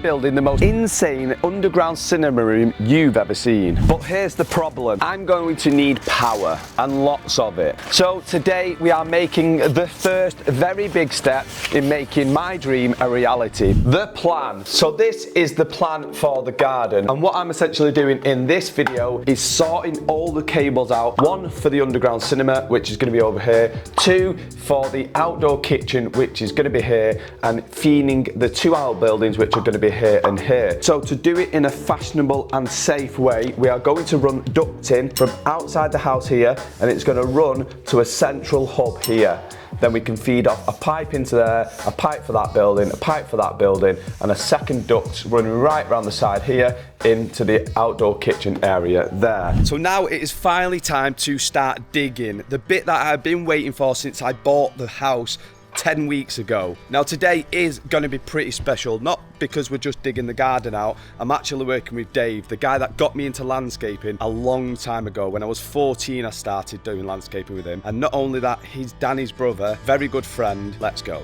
building the most insane underground cinema room you've ever seen. But here's the problem. I'm going to need power, and lots of it. So today we are making the first very big step in making my dream a reality. The plan. So this is the plan for the garden. And what I'm essentially doing in this video is sorting all the cables out. One for the underground cinema, which is going to be over here. Two for the outdoor kitchen, which is going to be here. And feeding the two outbuildings, which are going to be here and here. So to do it in a fashionable and safe way, we are going to run ducting from outside the house here, and it's going to run to a central hub here. Then we can feed off a pipe into there, a pipe for that building, a pipe for that building, and a second duct running right around the side here into the outdoor kitchen area there. So now it is finally time to start digging. The bit that I've been waiting for since I bought the house 10 weeks ago. Now today is going to be pretty special, not because we're just digging the garden out. I'm actually working with Dave, the guy that got me into landscaping a long time ago. When I was 14 I started doing landscaping with him, and not only that, he's Danny's brother, very good friend. Let's go.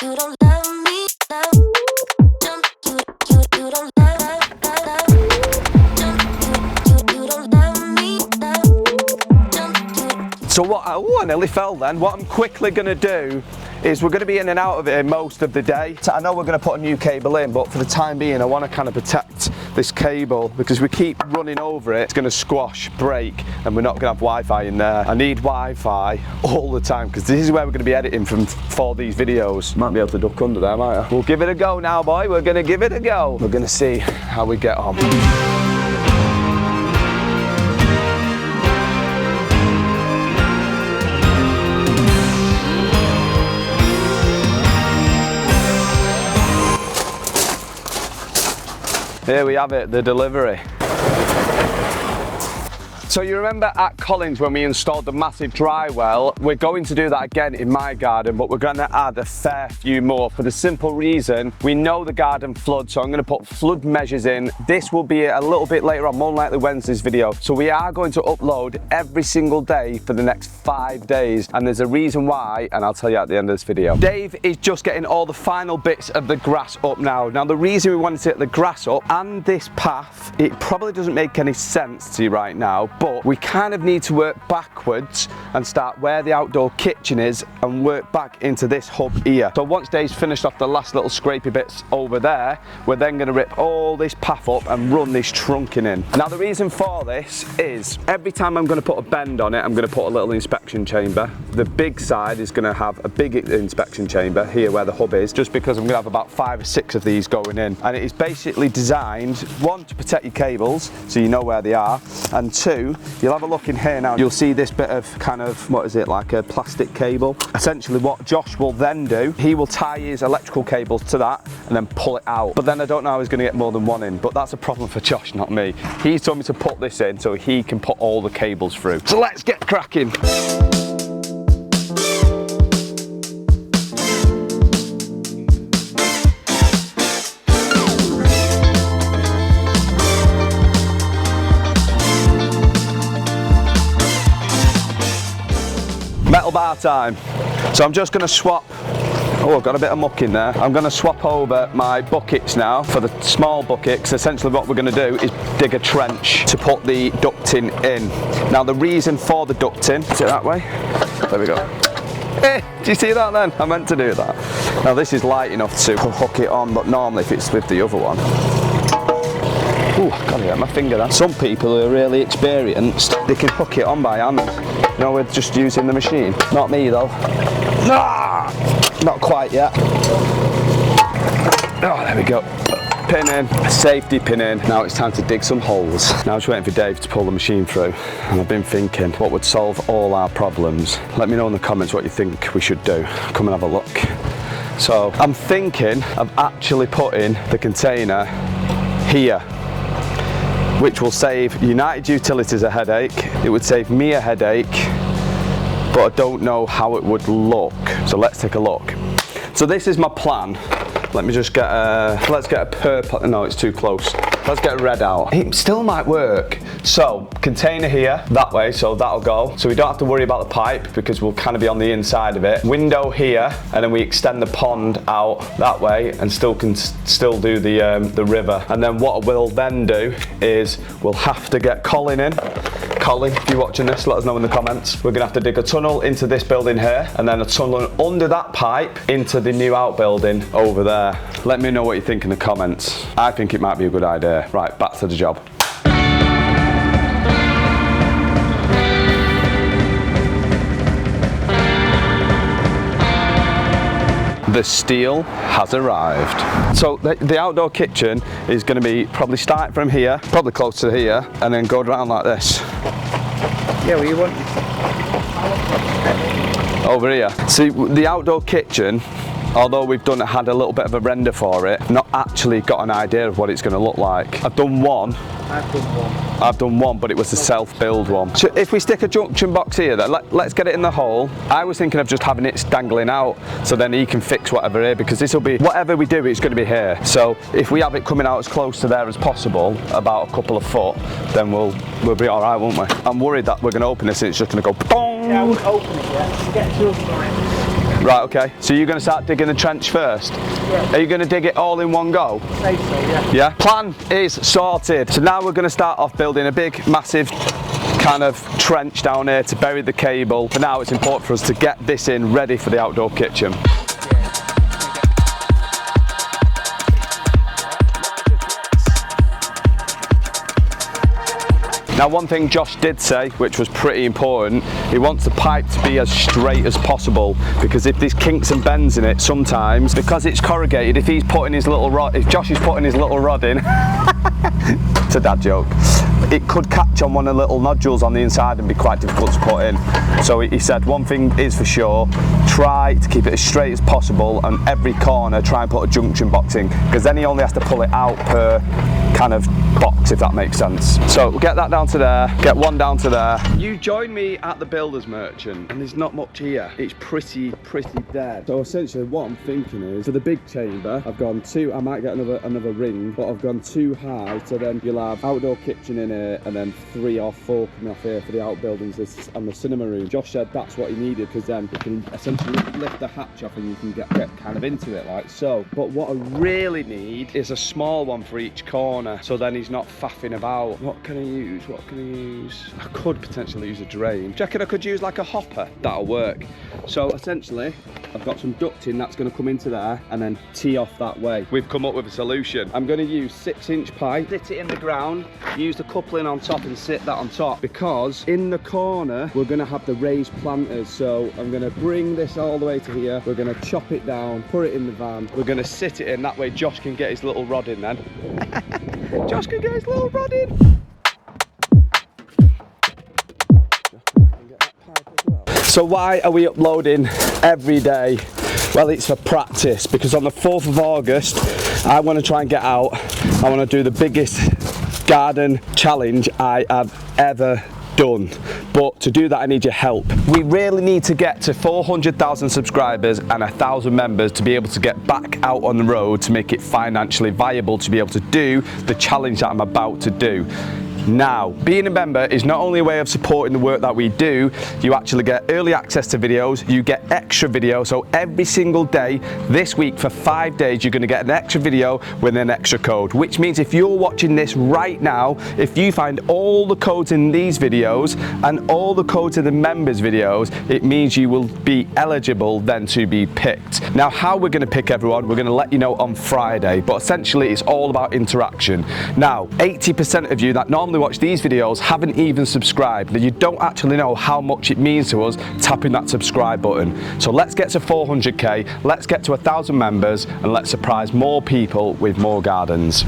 You don't love me, you don't love. So I nearly fell then. What I'm quickly going to do is we're going to be in and out of it most of the day. So I know we're going to put a new cable in, but for the time being I want to kind of protect this cable, because we keep running over it, it's going to squash, break, and we're not going to have Wi-Fi in there. I need Wi-Fi all the time, because this is where we're going to be editing for these videos. Might be able to duck under there, might I? We'll give it a go now, boy. We're going to give it a go. We're going to see how we get on. Here we have it, the delivery. So you remember at Collins when we installed the massive dry well? We're going to do that again in my garden, but we're going to add a fair few more for the simple reason we know the garden floods, so I'm going to put flood measures in. This will be a little bit later on, more likely Wednesday's video. So we are going to upload every single day for the next 5 days, and there's a reason why, and I'll tell you at the end of this video. Dave is just getting all the final bits of the grass up now. Now the reason we wanted to get the grass up and this path, it probably doesn't make any sense to you right now, but we kind of need to work backwards and start where the outdoor kitchen is and work back into this hub here. So once Dave's finished off the last little scrapey bits over there, we're then going to rip all this path up and run this trunking in. Now the reason for this is every time I'm going to put a bend on it, I'm going to put a little inspection chamber. The big side is going to have a big inspection chamber here where the hub is, just because I'm going to have about 5 or 6 of these going in. And it is basically designed, one, to protect your cables so you know where they are, and two, you'll have a look in here now, you'll see this bit of kind of, what is it, like a plastic cable. Essentially what Josh will then do, he will tie his electrical cables to that and then pull it out. But then I don't know how he's going to get more than one in, but that's a problem for Josh, not me. He's told me to put this in so he can put all the cables through. So let's get cracking. Metal bar time. So I'm just going to swap, oh, I've got a bit of muck in there. I'm going to swap over my buckets now for the small buckets. Essentially what we're going to do is dig a trench to put the ducting in. Now the reason for the ducting, is it that way? There we go. Hey, do you see that then? I meant to do that. Now this is light enough to hook it on, but normally if it's with the other one, ooh, I gotta get my finger there. Some people who are really experienced, they can hook it on by hand. You know, we're just using the machine. Not me though. Ah, not quite yet. Oh, there we go. Pin in, a safety pin in. Now it's time to dig some holes. Now I'm just waiting for Dave to pull the machine through, and I've been thinking what would solve all our problems. Let me know in the comments what you think we should do. Come and have a look. So I'm thinking of actually putting the container here, which will save United Utilities a headache. It would save me a headache, but I don't know how it would look. So let's take a look. So this is my plan. Let me just get a, let's get a purple, no, it's too close. Let's get red out. It still might work. So, container here, that way, so that'll go. So we don't have to worry about the pipe because we'll kind of be on the inside of it. Window here, and then we extend the pond out that way and still can do the river. And then what we'll then do is we'll have to get Colin in. Colin, if you're watching this, let us know in the comments. We're gonna have to dig a tunnel into this building here and then a tunnel under that pipe into the new outbuilding over there. Let me know what you think in the comments. I think it might be a good idea. Right, back to the job. The steel has arrived. So the outdoor kitchen is going to be probably start from here, probably close to here, and then go around like this. Yeah, well, you want Over here. See, the outdoor kitchen, although we've had a little bit of a render for it, not actually got an idea of what it's going to look like. I've done one, but it was a self-build one. So if we stick a junction box here, then let's get it in the hole. I was thinking of just having it dangling out, so then he can fix whatever here, because this will be, whatever we do, it's going to be here. So if we have it coming out as close to there as possible, about a couple of foot, then we'll be all right, won't we? I'm worried that we're going to open this and it's just going to go boom. Yeah, I wouldn't open it yet. We'll get tools for it. Right, okay. So you're going to start digging the trench first? Yeah. Are you going to dig it all in one go? Say so, yeah. Yeah. Plan is sorted. So now we're going to start off building a big, massive kind of trench down here to bury the cable. For now, it's important for us to get this in ready for the outdoor kitchen. Now, one thing Josh did say, which was pretty important, he wants the pipe to be as straight as possible, because if there's kinks and bends in it sometimes, because it's corrugated, if he's putting his little rod, if Josh is putting his little rod in, it's a dad joke, it could catch on one of the little nodules on the inside and be quite difficult to put in. So he said one thing is for sure, try to keep it as straight as possible, and every corner try and put a junction box in, because then he only has to pull it out per kind of box, if that makes sense. So we'll get that down to there, get one down to there. You joined me at the builder's merchant, and there's not much here. It's pretty dead. So essentially what I'm thinking is, for the big chamber, I've gone two, I might get another ring, but I've gone too high, so then you'll have outdoor kitchen in here, and then 3 or 4 coming off here for the outbuildings and the cinema room. Josh said that's what he needed, because then you can essentially lift the hatch off and you can get kind of into it like so. But what I really need is a small one for each corner, so then he's not faffing about. What can I use? I could potentially use a drain. Do you reckon I could use like a hopper? That'll work. So essentially, I've got some ducting that's going to come into there and then tee off that way. We've come up with a solution. I'm going to use 6-inch pipe, sit it in the ground, use the coupling on top and sit that on top, because in the corner we're going to have the raised planters. So I'm going to bring this all the way to here, we're going to chop it down, put it in the van, we're going to sit it in, that way Josh can get his little rod in then. Josh can get his little rod in. So why are we uploading every day? Well, it's for practice, because on the 4th of August, I want to try and get out. I want to do the biggest garden challenge I have ever done. But to do that, I need your help. We really need to get to 400,000 subscribers and 1,000 members to be able to get back out on the road, to make it financially viable to be able to do the challenge that I'm about to do. Now, being a member is not only a way of supporting the work that we do, you actually get early access to videos, you get extra videos. So every single day this week for 5 days, you're going to get an extra video with an extra code, which means if you're watching this right now, if you find all the codes in these videos and all the codes in the members videos, it means you will be eligible then to be picked. Now, how we're going to pick everyone, we're going to let you know on Friday, but essentially it's all about interaction. Now, 80% of you that normally watch these videos haven't even subscribed. Now, you don't actually know how much it means to us tapping that subscribe button. So let's get to 400k, let's get to 1,000 members, and let's surprise more people with more gardens.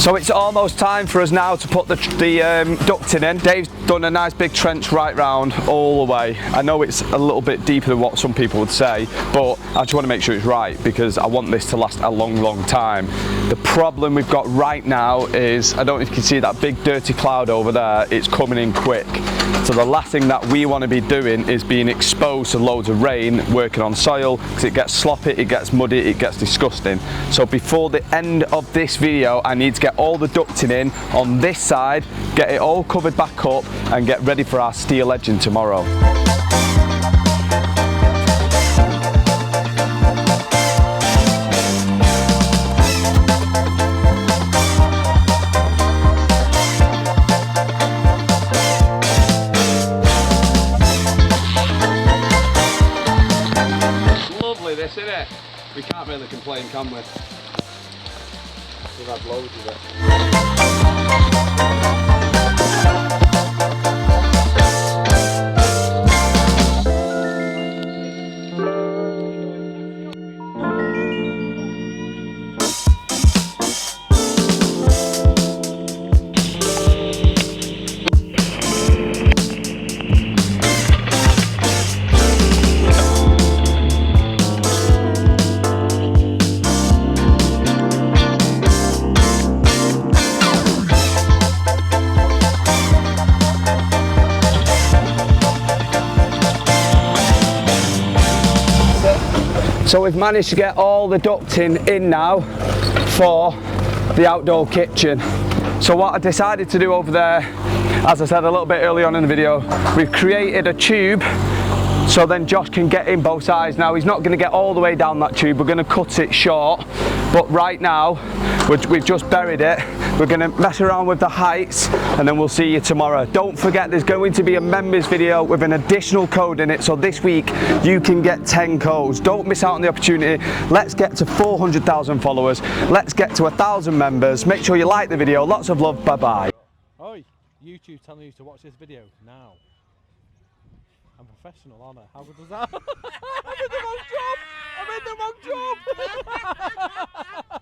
So it's almost time for us now to put the ducting in. Dave's done a nice big trench right round all the way. I know it's a little bit deeper than what some people would say, but I just want to make sure it's right because I want this to last a long, long time. The problem we've got right now is, I don't know if you can see that big dirty cloud over there, it's coming in quick. So the last thing that we want to be doing is being exposed to loads of rain, working on soil, because it gets sloppy, it gets muddy, it gets disgusting. So before the end of this video, I need to get all the ducting in on this side, get it all covered back up and get ready for our steel edging tomorrow. Lovely this, isn't it? We can't really complain, can we? We've had loads of it. So we've managed to get all the ducting in now for the outdoor kitchen. So what I decided to do over there, as I said a little bit early on in the video, we've created a tube so then Josh can get in both sides. Now he's not going to get all the way down that tube, we're going to cut it short, but right now we've just buried it. We're going to mess around with the heights and then we'll see you tomorrow. Don't forget there's going to be a members video with an additional code in it, so this week you can get 10 codes. Don't miss out on the opportunity. Let's get to 400,000 followers. Let's get to 1,000 members. Make sure you like the video. Lots of love. Bye bye. Oi, YouTube telling you to watch this video now. I'm professional, aren't I? How good was that? I'm in the wrong job! I'm in the wrong job!